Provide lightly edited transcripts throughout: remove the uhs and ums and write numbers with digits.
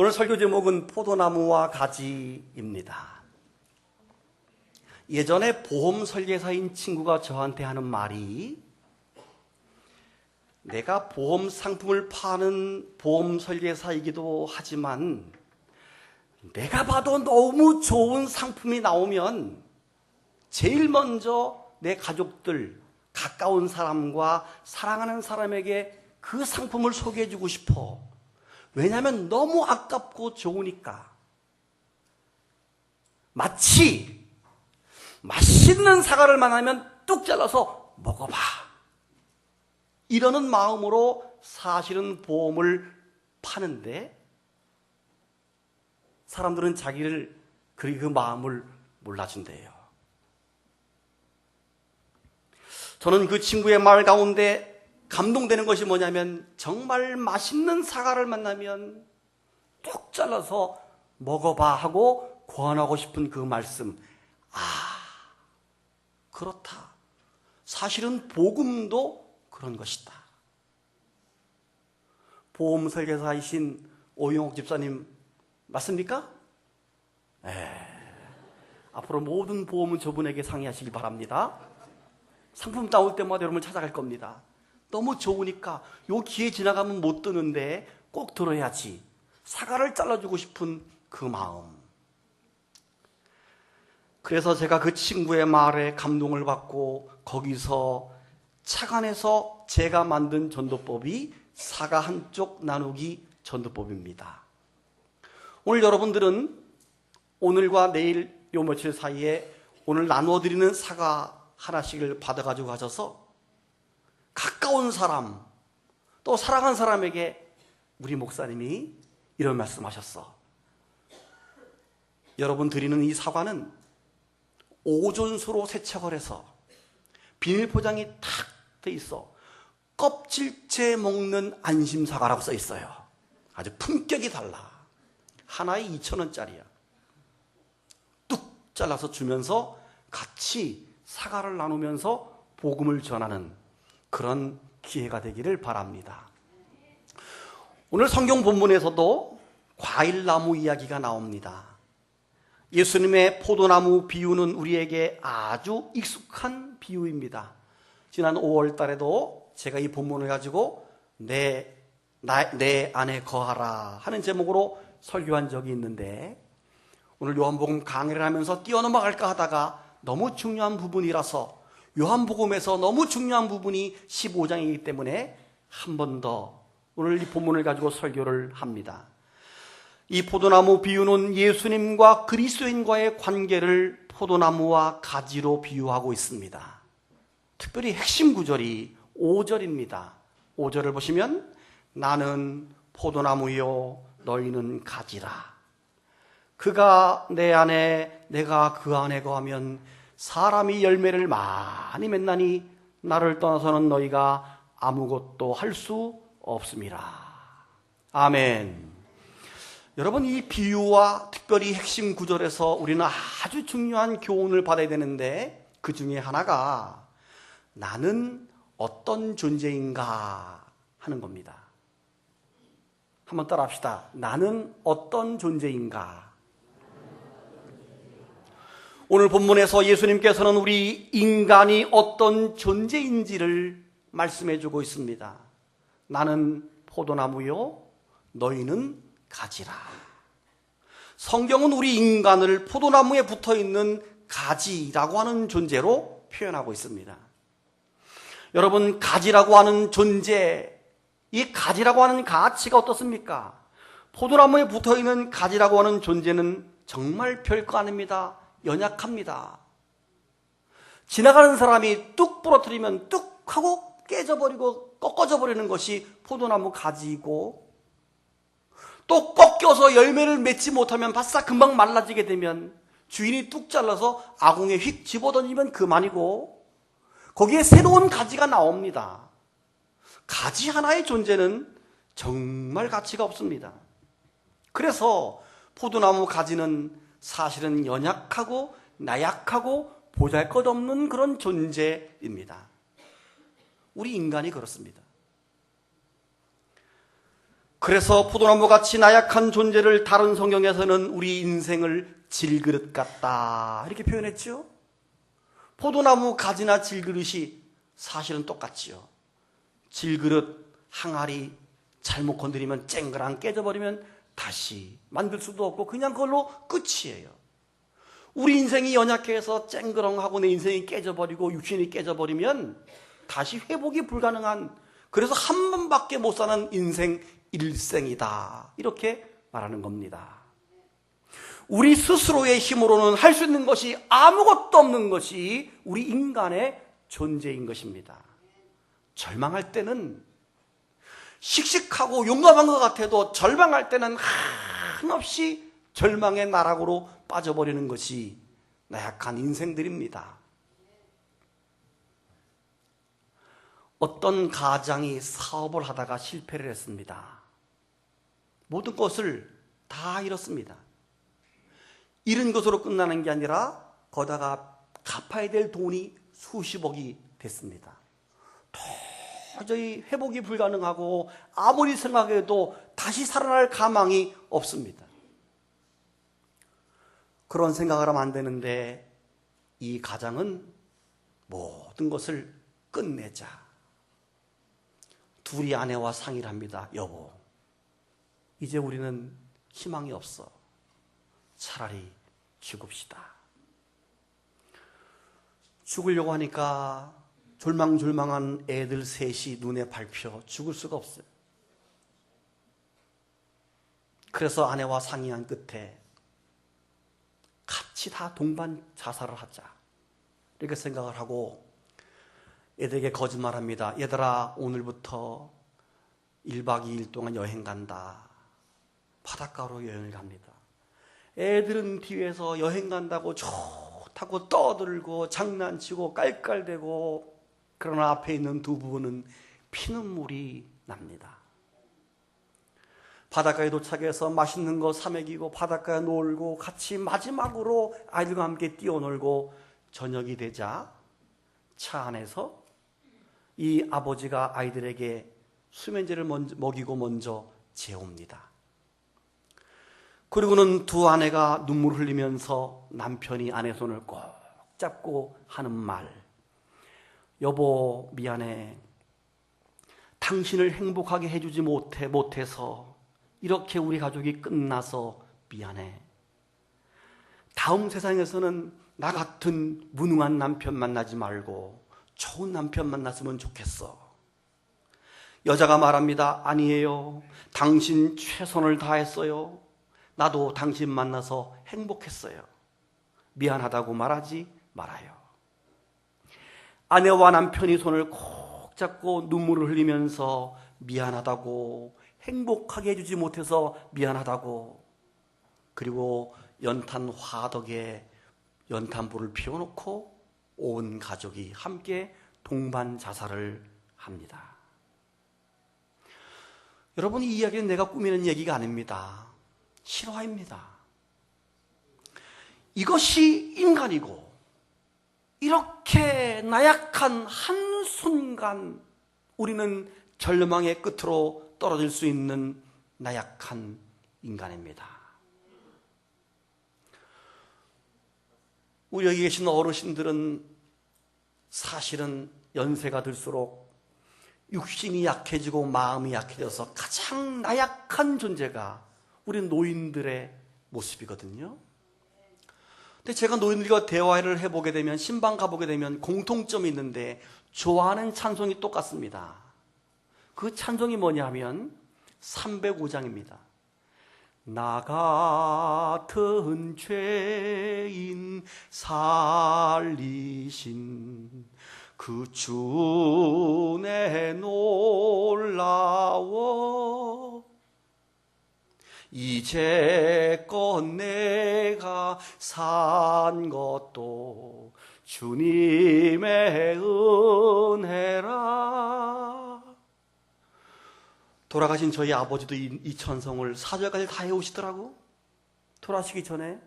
오늘 설교 제목은 포도나무와 가지입니다. 예전에 보험 설계사인 친구가 저한테 하는 말이, 내가 보험 상품을 파는 보험 설계사이기도 하지만 내가 봐도 너무 좋은 상품이 나오면 제일 먼저 내 가족들, 가까운 사람과 사랑하는 사람에게 그 상품을 소개해주고 싶어. 왜냐하면 너무 아깝고 좋으니까. 마치 맛있는 사과를 만나면 뚝 잘라서 먹어봐, 이러는 마음으로 사실은 보험을 파는데, 사람들은 자기를 그 마음을 몰라준대요. 저는 그 친구의 말 가운데 감동되는 것이 뭐냐면, 정말 맛있는 사과를 만나면 뚝 잘라서 먹어봐 하고 권하고 싶은 그 말씀. 그렇다. 사실은 복음도 그런 것이다. 보험 설계사이신 오영옥 집사님 맞습니까? 앞으로 모든 보험은 저분에게 상의하시기 바랍니다. 상품 나올 때마다 여러분을 찾아갈 겁니다. 너무 좋으니까 요 기회 지나가면 못 드는데 꼭 들어야지. 사과를 잘라주고 싶은 그 마음. 그래서 제가 그 친구의 말에 감동을 받고 거기서 착안해서 제가 만든 전도법이 사과 한쪽 나누기 전도법입니다. 오늘 여러분들은 오늘과 내일 요 며칠 사이에 오늘 나누어드리는 사과 하나씩을 받아가지고 가셔서 가까운 사람, 또 사랑하는 사람에게 우리 목사님이 이런 말씀하셨어. 여러분 드리는 이 사과는 오존수로 세척을 해서 비닐 포장이 탁 돼 있어. 껍질째 먹는 안심사과라고 써 있어요. 아주 품격이 달라. 하나에 2,000원짜리야. 뚝 잘라서 주면서 같이 사과를 나누면서 복음을 전하는 그런 기회가 되기를 바랍니다. 오늘 성경 본문에서도 과일나무 이야기가 나옵니다. 예수님의 포도나무 비유는 우리에게 아주 익숙한 비유입니다. 지난 5월 달에도 제가 이 본문을 가지고 내 안에 거하라 하는 제목으로 설교한 적이 있는데, 오늘 요한복음 강의를 하면서 뛰어넘어갈까 하다가 너무 중요한 부분이라서, 요한복음에서 너무 중요한 부분이 15장이기 때문에 한 번 더 오늘 이 본문을 가지고 설교를 합니다. 이 포도나무 비유는 예수님과 그리스도인과의 관계를 포도나무와 가지로 비유하고 있습니다. 특별히 핵심 구절이 5절입니다. 5절을 보시면, 나는 포도나무요 너희는 가지라. 그가 내 안에 내가 그 안에 거하면 사람이 열매를 많이 맺나니 나를 떠나서는 너희가 아무것도 할 수 없음이라. 아멘. 여러분, 이 비유와 특별히 핵심 구절에서 우리는 아주 중요한 교훈을 받아야 되는데, 그 중에 하나가 나는 어떤 존재인가 하는 겁니다. 한번 따라 합시다. 나는 어떤 존재인가. 오늘 본문에서 예수님께서는 우리 인간이 어떤 존재인지를 말씀해 주고 있습니다. 나는 포도나무요 너희는 가지라. 성경은 우리 인간을 포도나무에 붙어있는 가지라고 하는 존재로 표현하고 있습니다. 여러분, 가지라고 하는 존재, 이 가지라고 하는 가치가 어떻습니까? 포도나무에 붙어있는 가지라고 하는 존재는 정말 별거 아닙니다. 연약합니다. 지나가는 사람이 뚝 부러뜨리면 뚝 하고 깨져버리고 꺾어져 버리는 것이 포도나무 가지이고, 또 꺾여서 열매를 맺지 못하면 바싹 금방 말라지게 되면 주인이 뚝 잘라서 아궁이에 휙 집어던지면 그만이고, 거기에 새로운 가지가 나옵니다. 가지 하나의 존재는 정말 가치가 없습니다. 그래서 포도나무 가지는 사실은 연약하고 나약하고 보잘것없는 그런 존재입니다. 우리 인간이 그렇습니다. 그래서 포도나무같이 나약한 존재를 다른 성경에서는 우리 인생을 질그릇 같다 이렇게 표현했죠. 포도나무 가지나 질그릇이 사실은 똑같지요. 질그릇 항아리 잘못 건드리면 쨍그랑 깨져버리면 다시 만들 수도 없고 그냥 그걸로 끝이에요. 우리 인생이 연약해서 쨍그렁하고 내 인생이 깨져버리고 육신이 깨져버리면 다시 회복이 불가능한, 그래서 한 번밖에 못 사는 인생 일생이다 이렇게 말하는 겁니다. 우리 스스로의 힘으로는 할 수 있는 것이 아무것도 없는 것이 우리 인간의 존재인 것입니다. 절망할 때는 씩씩하고 용감한 것 같아도 절망할 때는 한없이 절망의 나락으로 빠져버리는 것이 나약한 인생들입니다. 어떤 가장이 사업을 하다가 실패를 했습니다. 모든 것을 다 잃었습니다. 잃은 것으로 끝나는 게 아니라 거다가 갚아야 될 돈이 수십억이 됐습니다. 도저히 회복이 불가능하고 아무리 생각해도 다시 살아날 가망이 없습니다. 그런 생각을 하면 안 되는데 이 가장은 모든 것을 끝내자. 둘이 아내와 상의를 합니다. 여보, 이제 우리는 희망이 없어. 차라리 죽읍시다. 죽으려고 하니까 졸망졸망한 애들 셋이 눈에 밟혀 죽을 수가 없어요. 그래서 아내와 상의한 끝에 같이 다 동반 자살을 하자 이렇게 생각을 하고 애들에게 거짓말합니다. 얘들아, 오늘부터 1박 2일 동안 여행 간다. 바닷가로 여행을 갑니다. 애들은 뒤에서 여행 간다고 좋다고 떠들고 장난치고 깔깔대고, 그러나 앞에 있는 두 부부는 피눈물이 납니다. 바닷가에 도착해서 맛있는 거 사 먹이고 바닷가에 놀고 같이 마지막으로 아이들과 함께 뛰어놀고 저녁이 되자 차 안에서 이 아버지가 아이들에게 수면제를 먹이고 먼저 재웁니다. 그리고는 두 아내가 눈물 흘리면서 남편이 아내 손을 꼭 잡고 하는 말, 여보 미안해. 당신을 행복하게 해주지 못해서 이렇게 우리 가족이 끝나서 미안해. 다음 세상에서는 나 같은 무능한 남편 만나지 말고 좋은 남편 만났으면 좋겠어. 여자가 말합니다. 아니에요. 당신 최선을 다했어요. 나도 당신 만나서 행복했어요. 미안하다고 말하지 말아요. 아내와 남편이 손을 콕 잡고 눈물을 흘리면서 미안하다고, 행복하게 해주지 못해서 미안하다고, 그리고 연탄 화덕에 연탄불을 피워놓고 온 가족이 함께 동반 자살을 합니다. 여러분, 이 이야기는 내가 꾸미는 얘기가 아닙니다. 실화입니다. 이것이 인간이고, 이렇게 나약한 한순간 우리는 절망의 끝으로 떨어질 수 있는 나약한 인간입니다. 우리 여기 계신 어르신들은 사실은 연세가 들수록 육신이 약해지고 마음이 약해져서 가장 나약한 존재가 우리 노인들의 모습이거든요. 근데 제가 노인들과 대화를 해보게 되면, 신방 가보게 되면 공통점이 있는데 좋아하는 찬송이 똑같습니다. 그 찬송이 뭐냐면 305장입니다. 나 같은 죄인 살리신 그 주내 놀라워, 이제껏 내가 산 것도 주님의 은혜라. 돌아가신 저희 아버지도 이 찬송을 4절까지 다 해오시더라고. 돌아가시기 전에.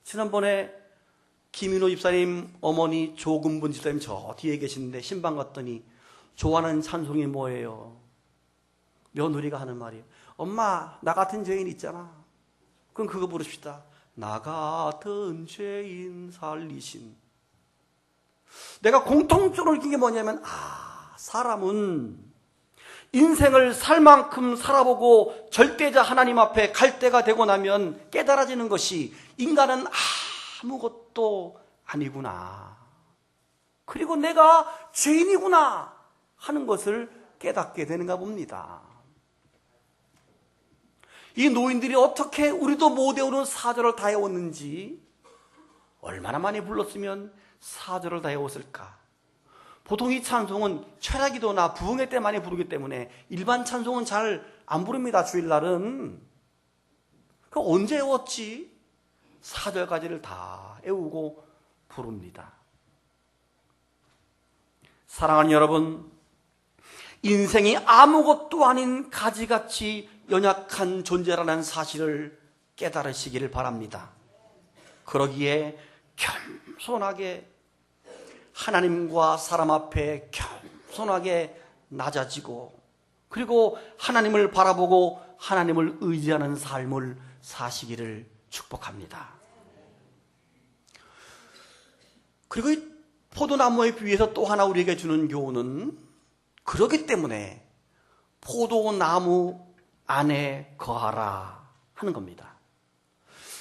지난번에 김인호 집사님 어머니 조금분 집사님 저 뒤에 계시는데 신방 갔더니 좋아하는 찬송이 뭐예요? 며느리가 하는 말이에요. 엄마, 나 같은 죄인 있잖아. 그럼 그거 부릅시다. 나 같은 죄인 살리신. 내가 공통적으로 느낀 게 뭐냐면, 사람은 인생을 살 만큼 살아보고 절대자 하나님 앞에 갈 때가 되고 나면 깨달아지는 것이 인간은 아무것도 아니구나. 그리고 내가 죄인이구나 하는 것을 깨닫게 되는가 봅니다. 이 노인들이 어떻게 우리도 못 외우는 사절을 다 외웠는지, 얼마나 많이 불렀으면 사절을 다 외웠을까. 보통 이 찬송은 철야기도나 부흥회 때 많이 부르기 때문에 일반 찬송은 잘 안 부릅니다. 주일날은. 그 언제 외웠지? 사절까지를 다 외우고 부릅니다. 사랑하는 여러분, 인생이 아무것도 아닌 가지같이 연약한 존재라는 사실을 깨달으시기를 바랍니다. 그러기에 겸손하게 하나님과 사람 앞에 겸손하게 낮아지고, 그리고 하나님을 바라보고 하나님을 의지하는 삶을 사시기를 축복합니다. 그리고 이 포도나무에 비해서 또 하나 우리에게 주는 교훈은, 그렇기 때문에 포도나무 안에 거하라 하는 겁니다.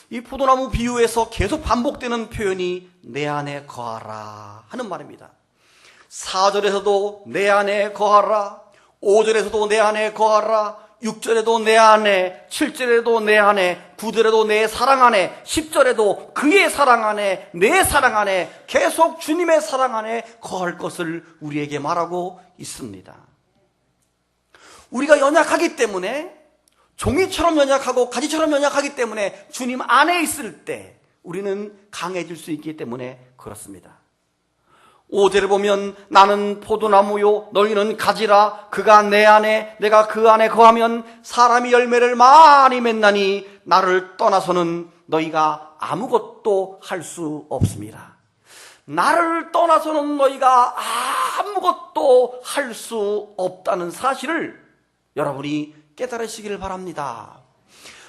이 포도나무 비유에서 계속 반복되는 표현이 내 안에 거하라 하는 말입니다. 4절에서도 내 안에 거하라, 5절에서도 내 안에 거하라, 6절에도 내 안에, 7절에도 내 안에, 9절에도 내 사랑 안에, 10절에도 그의 사랑 안에, 내 사랑 안에, 계속 주님의 사랑 안에 거할 것을 우리에게 말하고 있습니다. 우리가 연약하기 때문에, 종이처럼 연약하고 가지처럼 연약하기 때문에 주님 안에 있을 때 우리는 강해질 수 있기 때문에 그렇습니다. 5절에 보면 나는 포도나무요 너희는 가지라. 그가 내 안에 내가 그 안에 거하면 사람이 열매를 많이 맺나니 나를 떠나서는 너희가 아무것도 할 수 없습니다. 나를 떠나서는 너희가 아무것도 할 수 없다는 사실을 여러분이 깨달으시기를 바랍니다.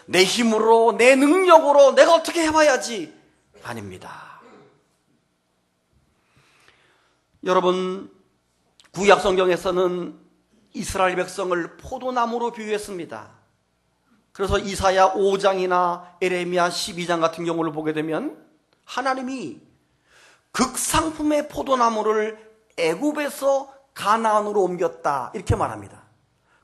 내 힘으로, 내 능력으로 내가 어떻게 해봐야지 아닙니다. 여러분, 구약 성경에서는 이스라엘 백성을 포도나무로 비유했습니다. 그래서 이사야 5장이나 에레미야 12장 같은 경우를 보게 되면 하나님이 극상품의 포도나무를 애굽에서 가나안으로 옮겼다 이렇게 말합니다.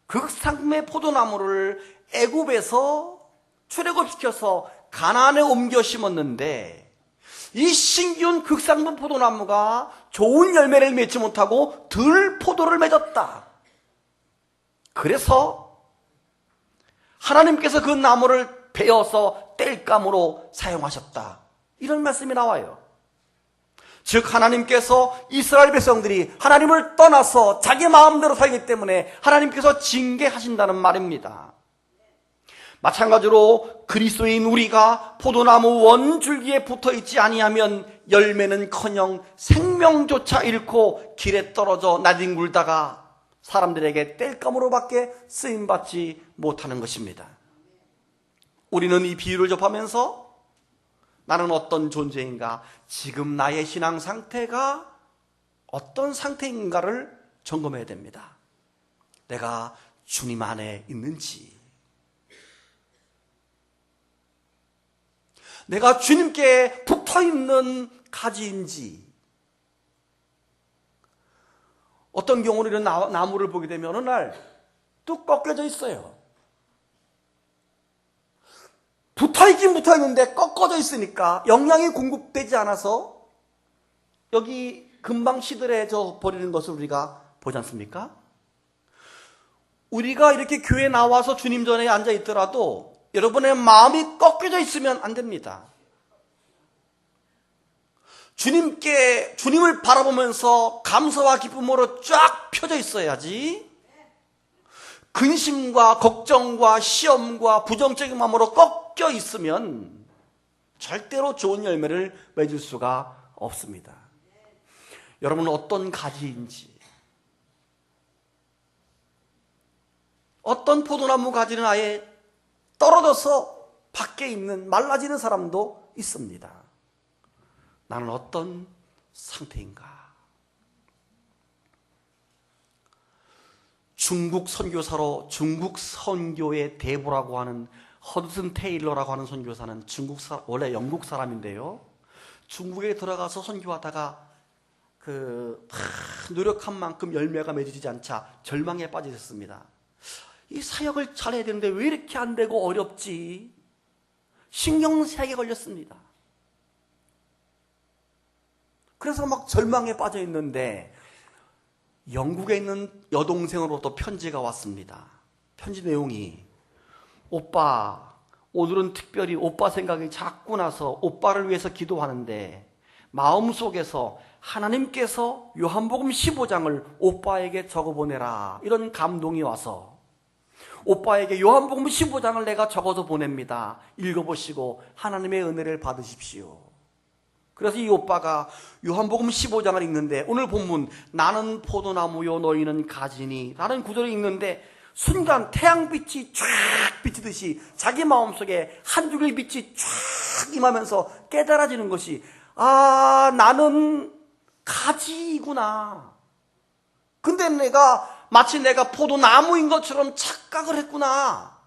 극상품의 포도나무를 애굽에서 출애굽시켜서 가나안에 옮겨 심었는데, 이 신기한 극상품 포도나무가 좋은 열매를 맺지 못하고 들 포도를 맺었다. 그래서 하나님께서 그 나무를 베어서 땔감으로 사용하셨다. 이런 말씀이 나와요. 즉 하나님께서 이스라엘 백성들이 하나님을 떠나서 자기 마음대로 살기 때문에 하나님께서 징계하신다는 말입니다. 마찬가지로 그리스도인 우리가 포도나무 원줄기에 붙어있지 아니하면 열매는커녕 생명조차 잃고 길에 떨어져 나뒹굴다가 사람들에게 땔감으로밖에 쓰임받지 못하는 것입니다. 우리는 이 비유를 접하면서 나는 어떤 존재인가, 지금 나의 신앙 상태가 어떤 상태인가를 점검해야 됩니다. 내가 주님 안에 있는지, 내가 주님께 붙어있는 가지인지. 어떤 경우는 이런 나무를 보게 되면 어느 날 뚝 꺾여져 있어요. 붙어있긴 붙어있는데 꺾어져 있으니까 영양이 공급되지 않아서 여기 금방 시들해져 버리는 것을 우리가 보지 않습니까? 우리가 이렇게 교회에 나와서 주님 전에 앉아 있더라도 여러분의 마음이 꺾여져 있으면 안 됩니다. 주님을 바라보면서 감사와 기쁨으로 쫙 펴져 있어야지, 근심과 걱정과 시험과 부정적인 마음으로 꺾여 있으면 절대로 좋은 열매를 맺을 수가 없습니다. 여러분은 어떤 가지인지, 어떤 포도나무 가지는 아예 떨어져서 밖에 있는 말라지는 사람도 있습니다. 나는 어떤 상태인가? 중국 선교사로 중국 선교의 대부라고 하는 허드슨 테일러라고 하는 선교사는 원래 영국 사람인데요. 중국에 들어가서 선교하다가 노력한 만큼 열매가 맺어지지 않자 절망에 빠지셨습니다. 이 사역을 잘해야 되는데 왜 이렇게 안 되고 어렵지? 신경쇠약에 걸렸습니다. 그래서 막 절망에 빠져 있는데 영국에 있는 여동생으로부터 편지가 왔습니다. 편지 내용이, 오빠, 오늘은 특별히 오빠 생각이 자꾸 나서 오빠를 위해서 기도하는데 마음속에서 하나님께서 요한복음 15장을 오빠에게 적어보내라, 이런 감동이 와서 오빠에게 요한복음 15장을 내가 적어서 보냅니다. 읽어보시고 하나님의 은혜를 받으십시오. 그래서 이 오빠가 요한복음 15장을 읽는데, 오늘 본문 나는 포도나무요 너희는 가지니 라는 구절을 읽는데 순간 태양빛이 쫙 비치듯이 자기 마음속에 한 줄의 빛이 쫙 임하면서 깨달아지는 것이, 아, 나는 가지이구나. 근데 마치 내가 포도나무인 것처럼 착각을 했구나.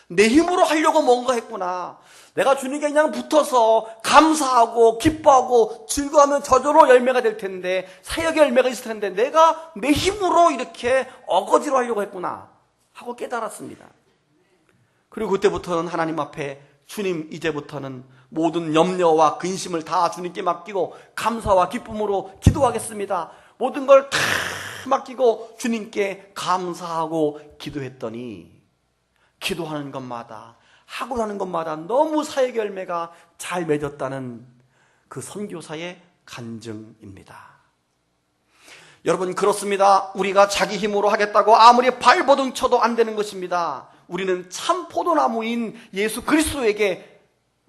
내 힘으로 하려고 뭔가 했구나. 내가 주님께 그냥 붙어서 감사하고 기뻐하고 즐거워하면 저절로 열매가 될 텐데, 사역의 열매가 있을 텐데 내가 내 힘으로 이렇게 어거지로 하려고 했구나 하고 깨달았습니다. 그리고 그때부터는 하나님 앞에, 주님, 이제부터는 모든 염려와 근심을 다 주님께 맡기고 감사와 기쁨으로 기도하겠습니다. 모든 걸 다 맡기고 주님께 감사하고 기도했더니 기도하는 것마다 하고 하는 것마다 너무 사역의 열매가 잘 맺었다는 그 선교사의 간증입니다. 여러분, 그렇습니다. 우리가 자기 힘으로 하겠다고 아무리 발버둥 쳐도 안 되는 것입니다. 우리는 참 포도나무인 예수 그리스도에게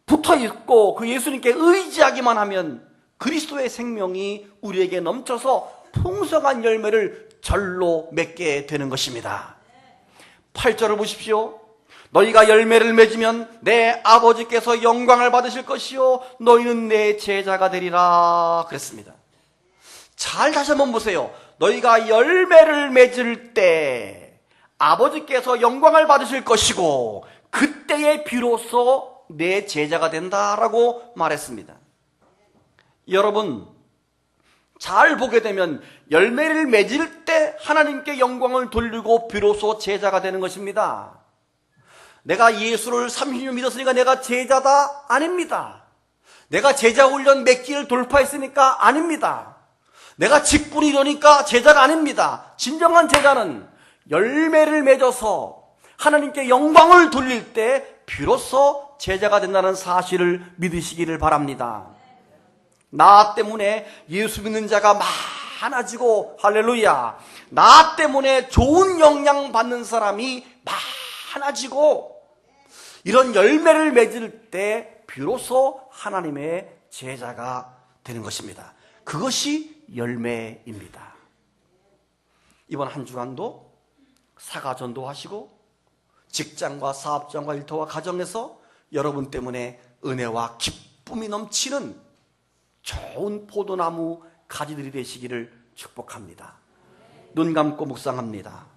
붙어있고 그 예수님께 의지하기만 하면 그리스도의 생명이 우리에게 넘쳐서 풍성한 열매를 절로 맺게 되는 것입니다. 8절을 보십시오. 너희가 열매를 맺으면 내 아버지께서 영광을 받으실 것이요 너희는 내 제자가 되리라 그랬습니다. 잘 다시 한번 보세요. 너희가 열매를 맺을 때 아버지께서 영광을 받으실 것이고 그때에 비로소 내 제자가 된다라고 말했습니다. 여러분, 잘 보게 되면 열매를 맺을 때 하나님께 영광을 돌리고 비로소 제자가 되는 것입니다. 내가 예수를 30년 믿었으니까 내가 제자다? 아닙니다. 내가 제자 훈련 몇 기를 돌파했으니까? 아닙니다. 내가 직분이 이러니까 제자가 아닙니다. 진정한 제자는 열매를 맺어서 하나님께 영광을 돌릴 때 비로소 제자가 된다는 사실을 믿으시기를 바랍니다. 나 때문에 예수 믿는 자가 많아지고, 할렐루야, 나 때문에 좋은 영향 받는 사람이 많아지고 이런 열매를 맺을 때 비로소 하나님의 제자가 되는 것입니다. 그것이 열매입니다. 이번 한 주간도 사가전도 하시고 직장과 사업장과 일터와 가정에서 여러분 때문에 은혜와 기쁨이 넘치는 좋은 포도나무 가지들이 되시기를 축복합니다. 눈 감고 묵상합니다.